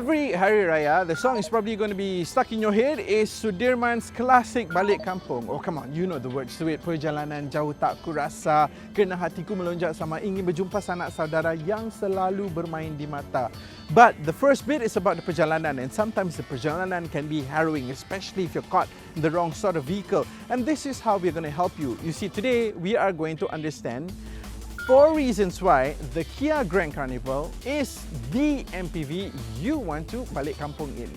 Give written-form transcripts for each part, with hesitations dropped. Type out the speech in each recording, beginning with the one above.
Every Hari Raya, the song is probably going to be stuck in your head is Sudirman's classic Balik Kampung. Oh, come on, you know the words to it. Perjalanan jauh tak kurasa, kena hatiku melonjak sama ingin berjumpa sanak saudara yang selalu bermain di mata. But the first bit is about the perjalanan, and sometimes the perjalanan can be harrowing, especially if you're caught in the wrong sort of vehicle. And this is how we're going to help you. You see, today we are going to understand 4 reasons why the Kia Grand Carnival is the MPV you want to balik kampung in.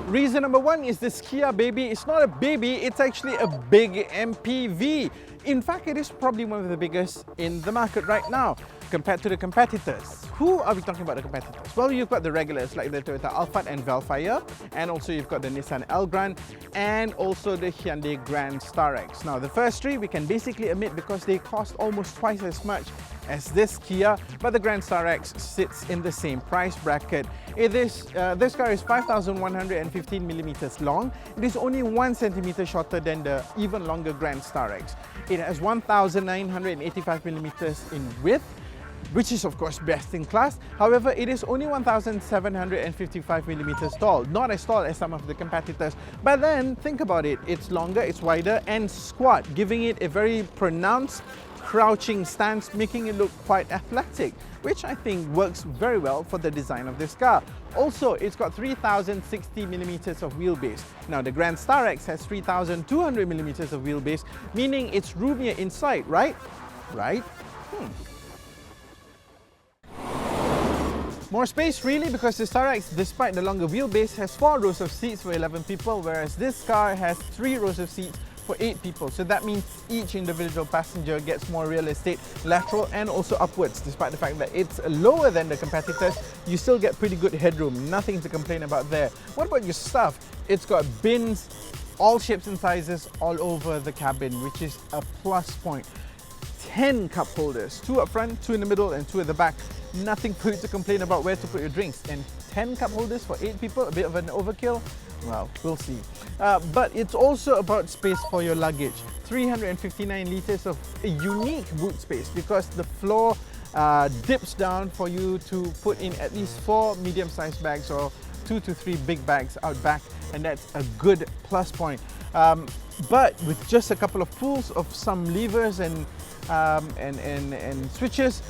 Reason number 1 is this Kia baby. It's not a baby, it's actually a big MPV. In fact, it is probably one of the biggest in the market right now compared to the competitors. Who are we talking about the competitors? Well, you've got the regulars like the Toyota Alphard and Velfire, and also you've got the Nissan Elgrand and also the Hyundai Grand Starex. Now, the first 3 we can basically omit because they cost almost twice as much as this Kia, but the Grand Starex sits in the same price bracket. This car is 5,115 millimeters long. It is only 1 centimeter shorter than the even longer Grand Starex. It has 1,985 millimeters in width, which is of course best in class. However, it is only 1,755 millimeters tall, not as tall as some of the competitors. But then think about it, it's longer, it's wider and squat, giving it a very pronounced crouching stance, making it look quite athletic, which I think works very well for the design of this car. Also, it's got 3,060 millimeters of wheelbase. Now, the Grand Starex has 3,200 millimeters of wheelbase, meaning it's roomier inside, right? Right? More space really, because the Starex, despite the longer wheelbase, has 4 rows of seats for 11 people, whereas this car has 3 rows of seats for 8 people. So that means each individual passenger gets more real estate, lateral and also upwards. Despite the fact that it's lower than the competitors, you still get pretty good headroom. Nothing to complain about there. What about your stuff? It's got bins, all shapes and sizes all over the cabin, which is a plus point. 10 cup holders, 2 up front, 2 in the middle and 2 at the back. Nothing for you to complain about where to put your drinks. And 10 cup holders for 8 people, a bit of an overkill? Well, we'll see. But it's also about space for your luggage. 359 litres of a unique boot space because the floor dips down for you to put in at least 4 medium-sized bags or 2 to 3 big bags out back, and that's a good plus point. But with just a couple of pulls of some levers and switches,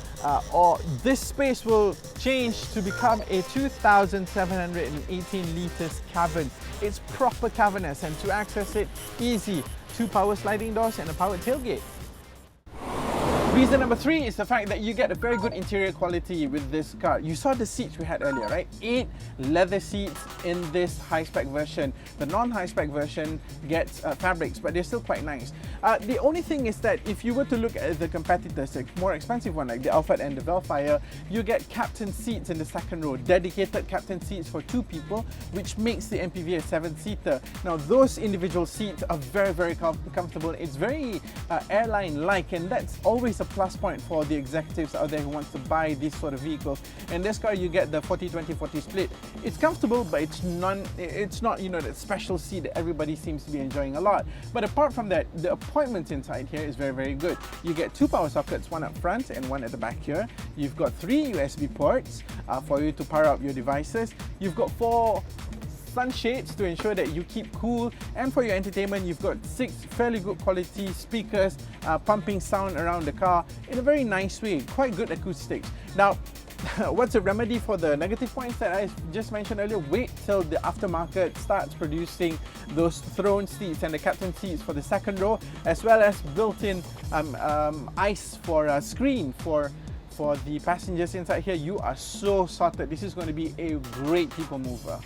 or this space will change to become a 2,718 litres cabin. It's proper cavernous, and to access it, easy. 2 power sliding doors and a powered tailgate. Reason number 3 is the fact that you get a very good interior quality with this car. You saw the seats we had earlier, right? 8 leather seats in this high-spec version. The non-high-spec version gets fabrics, but they're still quite nice. The only thing is that if you were to look at the competitors, the more expensive one like the Alphard and the Velfire, you get captain seats in the second row, dedicated captain seats for 2 people, which makes the MPV a 7-seater. Now, those individual seats are very, very comfortable. It's very airline-like, and that's always a plus point for the executives out there who want to buy these sort of vehicles. In this car, you get the 40-20-40 split. It's comfortable, but it's not, you know, that special seat that everybody seems to be enjoying a lot. But apart from that, the appointments inside here is very, very good. You get 2 power sockets, 1 up front and 1 at the back here. You've got 3 USB ports for you to power up your devices. You've got 4 sunshades to ensure that you keep cool, and for your entertainment you've got 6 fairly good quality speakers pumping sound around the car in a very nice way, quite good acoustics. Now, what's the remedy for the negative points that I just mentioned earlier? Wait till the aftermarket starts producing those throne seats and the captain seats for the second row, as well as built-in ice for a screen for the passengers inside here. You are so sorted. This is going to be a great people mover.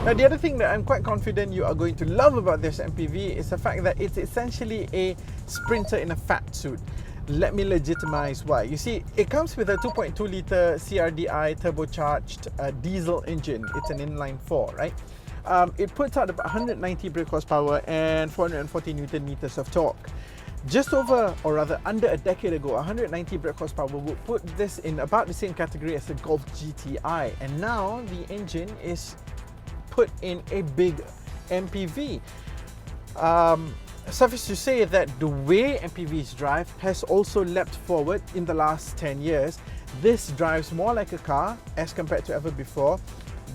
Now, the other thing that I'm quite confident you are going to love about this MPV is the fact that it's essentially a sprinter in a fat suit. Let me legitimize why. You see, it comes with a 2.2 litre CRDI turbocharged diesel engine. It's an inline 4, right? It puts out about 190 brake horsepower and 440 Newton meters of torque. Just over, or rather under a decade ago, 190 brake horsepower would put this in about the same category as the Golf GTI, and now the engine is put in a big MPV. Suffice to say that the way MPVs drive has also leapt forward in the last 10 years, This drives more like a car as compared to ever before.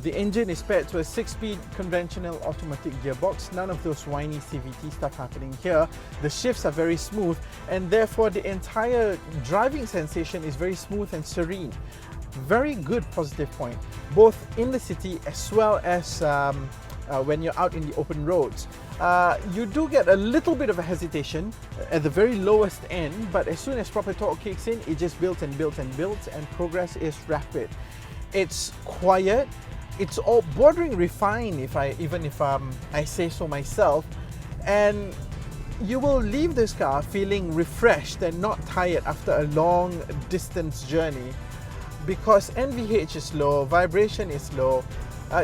The engine is paired to a 6-speed conventional automatic gearbox. None of those whiny CVT stuff happening here. The shifts are very smooth, and therefore the entire driving sensation is very smooth and serene. Very good positive point, both in the city as well as when you're out in the open roads. You do get a little bit of a hesitation at the very lowest end, but as soon as proper torque kicks in, it just builds and builds and builds, and progress is rapid. It's quiet. It's all bordering refined, even if I say so myself, and you will leave this car feeling refreshed and not tired after a long distance journey, because NVH is low, vibration is low.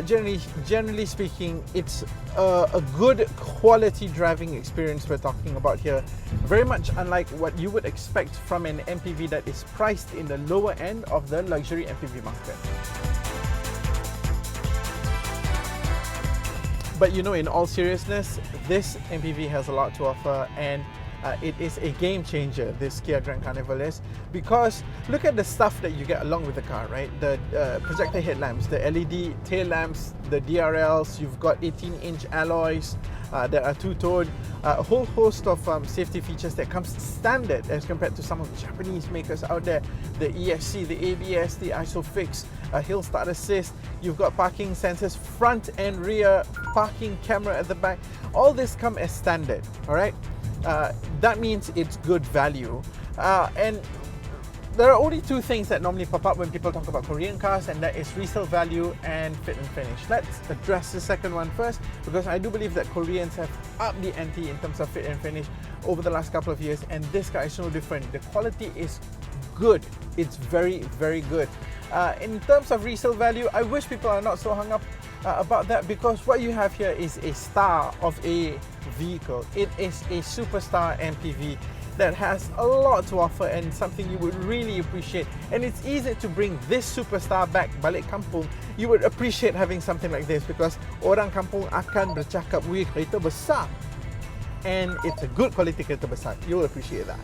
Generally speaking, it's a good quality driving experience we're talking about here. Very much unlike what you would expect from an MPV that is priced in the lower end of the luxury MPV market. But you know, in all seriousness, this MPV has a lot to offer, and it is a game changer, this Kia Grand Carnival is, because look at the stuff that you get along with the car, right? The projector headlamps, the LED tail lamps, the DRLs, you've got 18-inch alloys that are two-tone, a whole host of safety features that comes standard as compared to some of the Japanese makers out there. The ESC, the ABS, the ISOFIX, hill start assist, you've got parking sensors front and rear, parking camera at the back. All this come as standard, all right? That means it's good value. And there are only two things that normally pop up when people talk about Korean cars, and that is resale value and fit and finish. Let's address the second one first, because I do believe that Koreans have upped the ante in terms of fit and finish over the last couple of years, and this car is no different. The quality is good. It's very, very good. In terms of resale value, I wish people are not so hung up about that, because what you have here is a star of a vehicle. It is a superstar MPV that has a lot to offer and something you would really appreciate. And it's easy to bring this superstar back, balik kampung. You would appreciate having something like this, because orang kampung akan bercakap, wih, kereta besar. And it's a good quality kereta besar. You'll appreciate that.